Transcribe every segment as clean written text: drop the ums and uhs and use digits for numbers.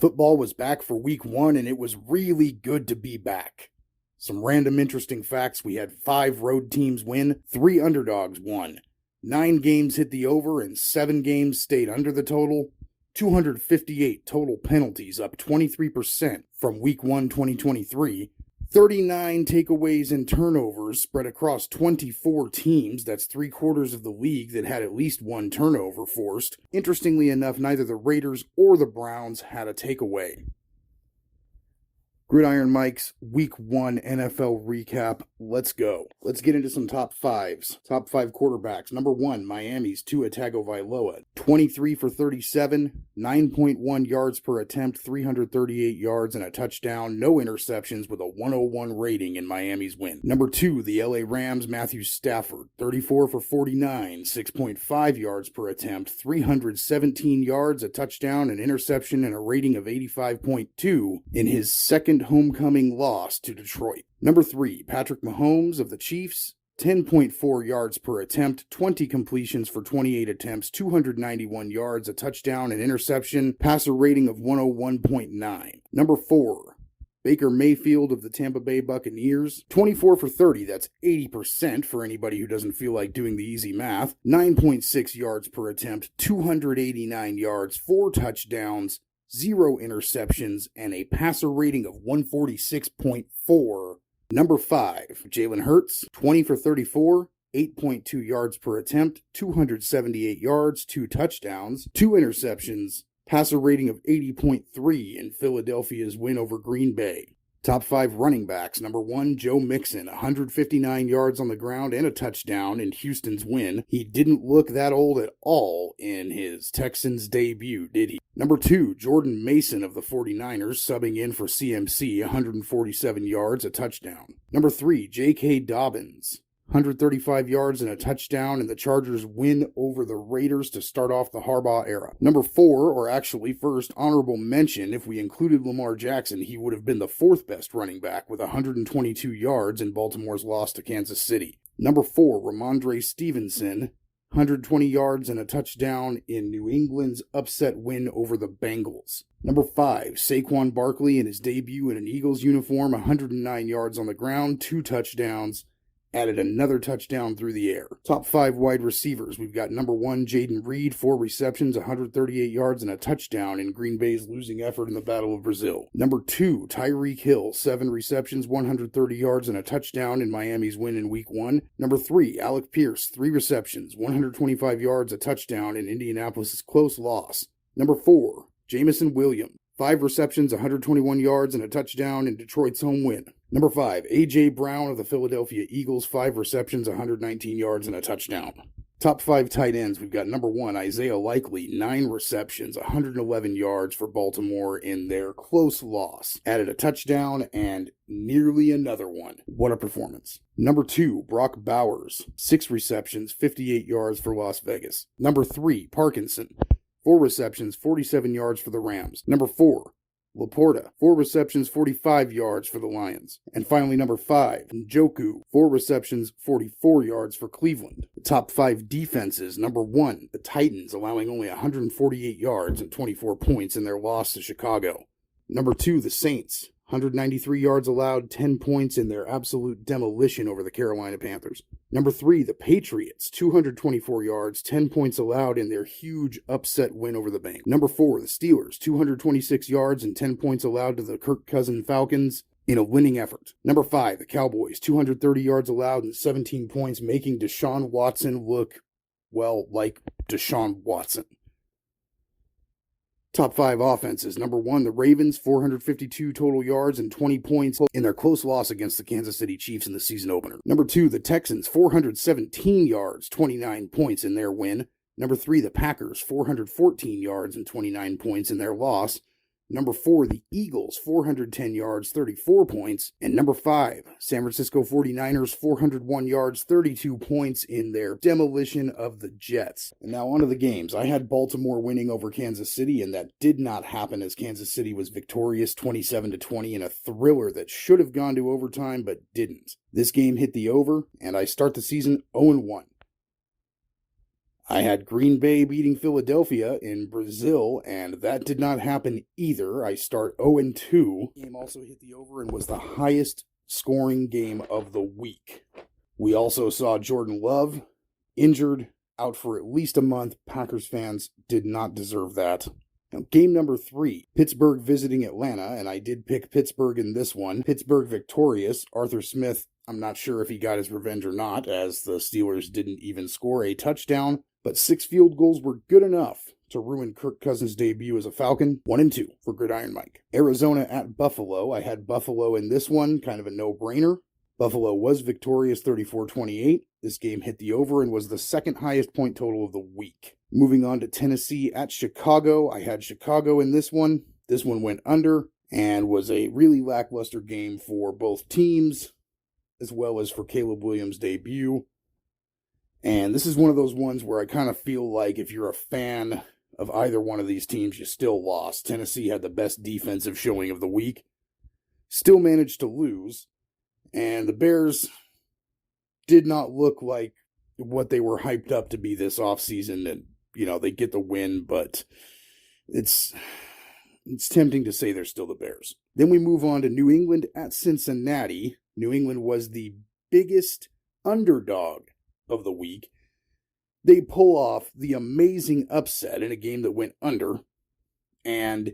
Football was back for week 1, and it was really good to be back. Some random interesting facts: we had 5 road teams win, 3 underdogs won, 9 games hit the over, and 7 games stayed under the total. 258 total penalties, up 23% from week 1 2023. 39 takeaways and turnovers spread across 24 teams. That's 3/4 of the league that had at least 1 turnover forced. Interestingly enough, neither the Raiders or the Browns had a takeaway. Gridiron Mike's Week 1 NFL recap. Let's go. Let's get into some top 5s. Top 5 quarterbacks. Number 1, Miami's Tua Tagovailoa. 23 for 37, 9.1 yards per attempt, 338 yards and a touchdown. No interceptions, with a 101 rating in Miami's win. Number 2, the LA Rams' Mathew Stafford. 34 for 49, 6.5 yards per attempt, 317 yards, a touchdown, an interception, and a rating of 85.2 in his second homecoming loss to Detroit. Number 3, Patrick Mahomes of the Chiefs. 10.4 yards per attempt, 20 completions for 28 attempts, 291 yards, a touchdown, an interception, passer rating of 101.9. Number 4, Baker Mayfield of the Tampa Bay Buccaneers. 24 for 30, that's 80% for anybody who doesn't feel like doing the easy math. 9.6 yards per attempt, 289 yards, 4 touchdowns, 0 interceptions, and a passer rating of 146.4. Number 5, Jalen Hurts, 20 for 34, 8.2 yards per attempt, 278 yards, 2 touchdowns, 2 interceptions, passer rating of 80.3 in Philadelphia's win over Green Bay. Top 5 running backs. Number 1, Joe Mixon, 159 yards on the ground and a touchdown in Houston's win. He didn't look that old at all in his Texans debut, did he? Number 2, Jordan Mason of the 49ers, subbing in for CMC, 147 yards, a touchdown. Number 3, J.K. Dobbins, 135 yards and a touchdown, and the Chargers win over the Raiders to start off the Harbaugh era. Number 4, or actually first honorable mention, if we included Lamar Jackson, he would have been the 4th best running back with 122 yards in Baltimore's loss to Kansas City. Number 4, Ramondre Stevenson, 120 yards and a touchdown in New England's upset win over the Bengals. Number 5, Saquon Barkley in his debut in an Eagles uniform, 109 yards on the ground, 2 touchdowns, added another touchdown through the air. Top 5 wide receivers. We've got number 1, Jaden Reed, 4 receptions, 138 yards, and a touchdown in Green Bay's losing effort in the Battle of Brazil. Number 2, Tyreek Hill, 7 receptions, 130 yards, and a touchdown in Miami's win in Week 1. Number 3, Alec Pierce, 3 receptions, 125 yards, a touchdown in Indianapolis' close loss. Number 4, Jameson Williams, 5 receptions, 121 yards, and a touchdown in Detroit's home win. Number 5, A.J. Brown of the Philadelphia Eagles, 5 receptions, 119 yards, and a touchdown. Top 5 tight ends. We've got number 1, Isaiah Likely, 9 receptions, 111 yards for Baltimore in their close loss. Added a touchdown and nearly another one. What a performance. Number 2, Brock Bowers, 6 receptions, 58 yards for Las Vegas. Number 3, Parkinson, 4 receptions, 47 yards for the Rams. Number 4, Laporta, 4 receptions, 45 yards for the Lions. And finally, number 5, Njoku, 4 receptions, 44 yards for Cleveland. The top 5 defenses. Number 1, the Titans, allowing only 148 yards and 24 points in their loss to Chicago. Number 2, the Saints, 193 yards allowed, 10 points in their absolute demolition over the Carolina Panthers. Number 3, the Patriots, 224 yards, 10 points allowed in their huge upset win over the Bengals. Number 4, the Steelers, 226 yards and 10 points allowed to the Kirk Cousins Falcons in a winning effort. Number 5, the Cowboys, 230 yards allowed and 17 points, making Deshaun Watson look, well, like Deshaun Watson. Top 5 offenses. Number 1, the Ravens, 452 total yards and 20 points in their close loss against the Kansas City Chiefs in the season opener. Number 2, the Texans, 417 yards, 29 points in their win. Number 3, the Packers, 414 yards and 29 points in their loss. Number 4, the Eagles, 410 yards, 34 points. And number 5, San Francisco 49ers, 401 yards, 32 points in their demolition of the Jets. And now on to the games. I had Baltimore winning over Kansas City, and that did not happen as Kansas City was victorious 27-20 in a thriller that should have gone to overtime but didn't. This game hit the over, and I start the season 0-1. I had Green Bay beating Philadelphia in Brazil, and that did not happen either. I start 0-2. The game also hit the over and was the highest scoring game of the week. We also saw Jordan Love injured, out for at least a month. Packers fans did not deserve that. Now, game number 3, Pittsburgh visiting Atlanta, and I did pick Pittsburgh in this one. Pittsburgh victorious. Arthur Smith, I'm not sure if he got his revenge or not, as the Steelers didn't even score a touchdown, but 6 field goals were good enough to ruin Kirk Cousins' debut as a Falcon. 1-2 for Gridiron Mike. Arizona at Buffalo. I had Buffalo in this one, kind of a no-brainer. Buffalo was victorious 34-28. This game hit the over and was the second highest point total of the week. Moving on to Tennessee at Chicago. I had Chicago in this one. This one went under and was a really lackluster game for both teams, as well as for Caleb Williams' debut. And this is one of those ones where I kind of feel like if you're a fan of either one of these teams, you still lost. Tennessee had the best defensive showing of the week, still managed to lose, and the Bears did not look like what they were hyped up to be this offseason. And, they get the win, but it's tempting to say they're still the Bears. Then we move on to New England at Cincinnati. New England was the biggest underdog of the week. They pull off the amazing upset in a game that went under. And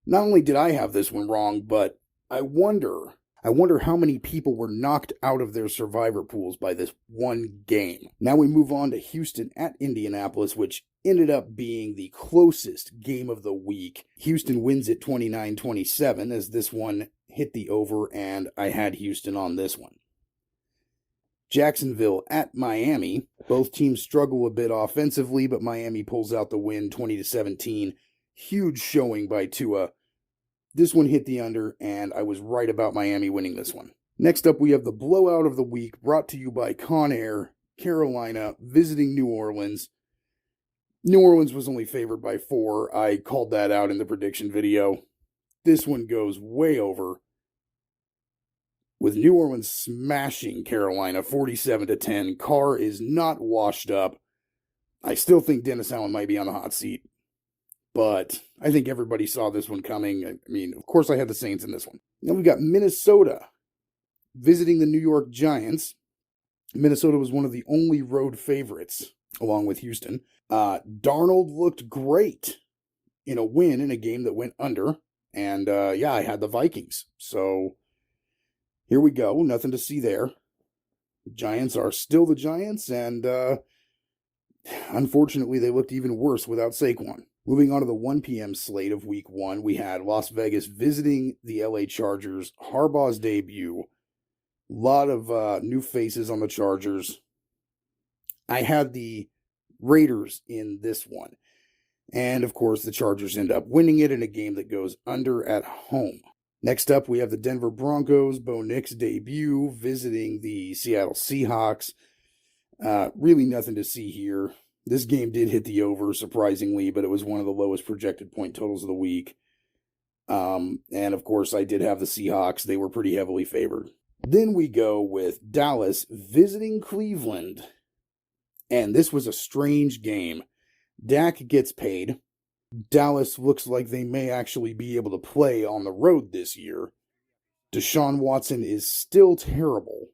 not only did I have this one wrong, but I wonder how many people were knocked out of their survivor pools by this one game. Now we move on to Houston at Indianapolis, which ended up being the closest game of the week. Houston wins it 29-27 as this one hit the over, and I had Houston on this one. Jacksonville at Miami. Both teams struggle a bit offensively, but Miami pulls out the win 20-17. Huge showing by Tua. This one hit the under, and I was right about Miami winning this one. Next up, we have the blowout of the week, brought to you by Conair, Carolina, visiting New Orleans. New Orleans was only favored by 4. I called that out in the prediction video. This one goes way over, with New Orleans smashing Carolina 47-10. Carr is not washed up. I still think Dennis Allen might be on the hot seat, but I think everybody saw this one coming. I mean, of course I had the Saints in this one. Now we've got Minnesota visiting the New York Giants. Minnesota was one of the only road favorites, along with Houston. Darnold looked great in a win in a game that went under. And, I had the Vikings. So here we go. Nothing to see there. Giants are still the Giants, and unfortunately, they looked even worse without Saquon. Moving on to the 1 p.m. slate of Week 1, we had Las Vegas visiting the LA Chargers. Harbaugh's debut. A lot of new faces on the Chargers. I had the Raiders in this one. And, of course, the Chargers end up winning it in a game that goes under at home. Next up, we have the Denver Broncos. Bo Nix debut visiting the Seattle Seahawks. Really nothing to see here. This game did hit the over, surprisingly, but it was one of the lowest projected point totals of the week. And, of course, I did have the Seahawks. They were pretty heavily favored. Then we go with Dallas visiting Cleveland. And this was a strange game. Dak gets paid. Dallas looks like they may actually be able to play on the road this year. Deshaun Watson is still terrible.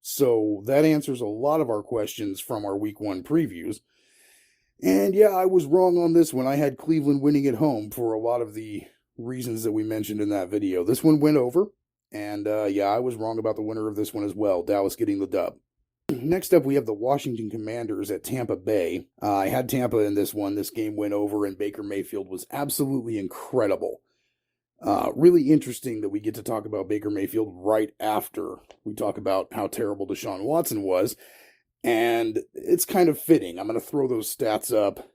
So that answers a lot of our questions from our Week 1 previews. And yeah, I was wrong on this one. I had Cleveland winning at home for a lot of the reasons that we mentioned in that video. This one went over. And I was wrong about the winner of this one as well. Dallas getting the dub. Next up, we have the Washington Commanders at Tampa Bay. I had Tampa in this one. This game went over, and Baker Mayfield was absolutely incredible. Really interesting that we get to talk about Baker Mayfield right after we talk about how terrible Deshaun Watson was. And it's kind of fitting. I'm going to throw those stats up,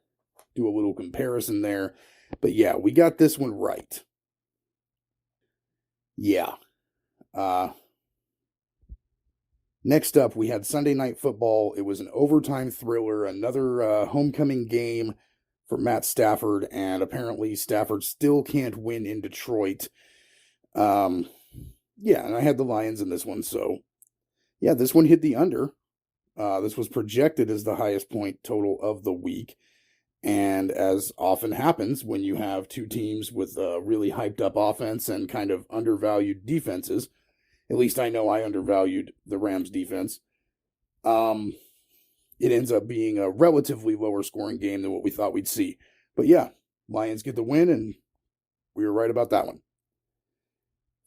do a little comparison there. But yeah, we got this one right. Yeah. Next up, we had Sunday Night Football. It was an overtime thriller, another homecoming game for Matt Stafford, and apparently Stafford still can't win in Detroit. And I had the Lions in this one, so yeah, this one hit the under, This was projected as the highest point total of the week. And as often happens when you have two teams with a really hyped up offense and kind of undervalued defenses, at least I know I undervalued the Rams defense, it ends up being a relatively lower scoring game than what we thought we'd see. But yeah, Lions get the win, and we were right about that one.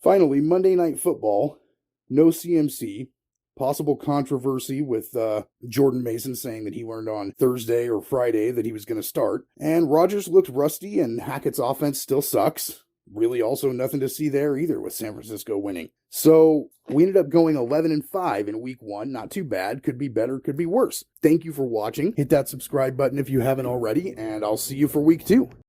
Finally, Monday Night Football, no CMC. Possible controversy with Jordan Mason saying that he learned on Thursday or Friday that he was going to start. And Rodgers looked rusty, and Hackett's offense still sucks. Really also nothing to see there either with San Francisco winning. So we ended up going 11-5 in week 1. Not too bad. Could be better, could be worse. Thank you for watching. Hit that subscribe button if you haven't already, and I'll see you for week 2.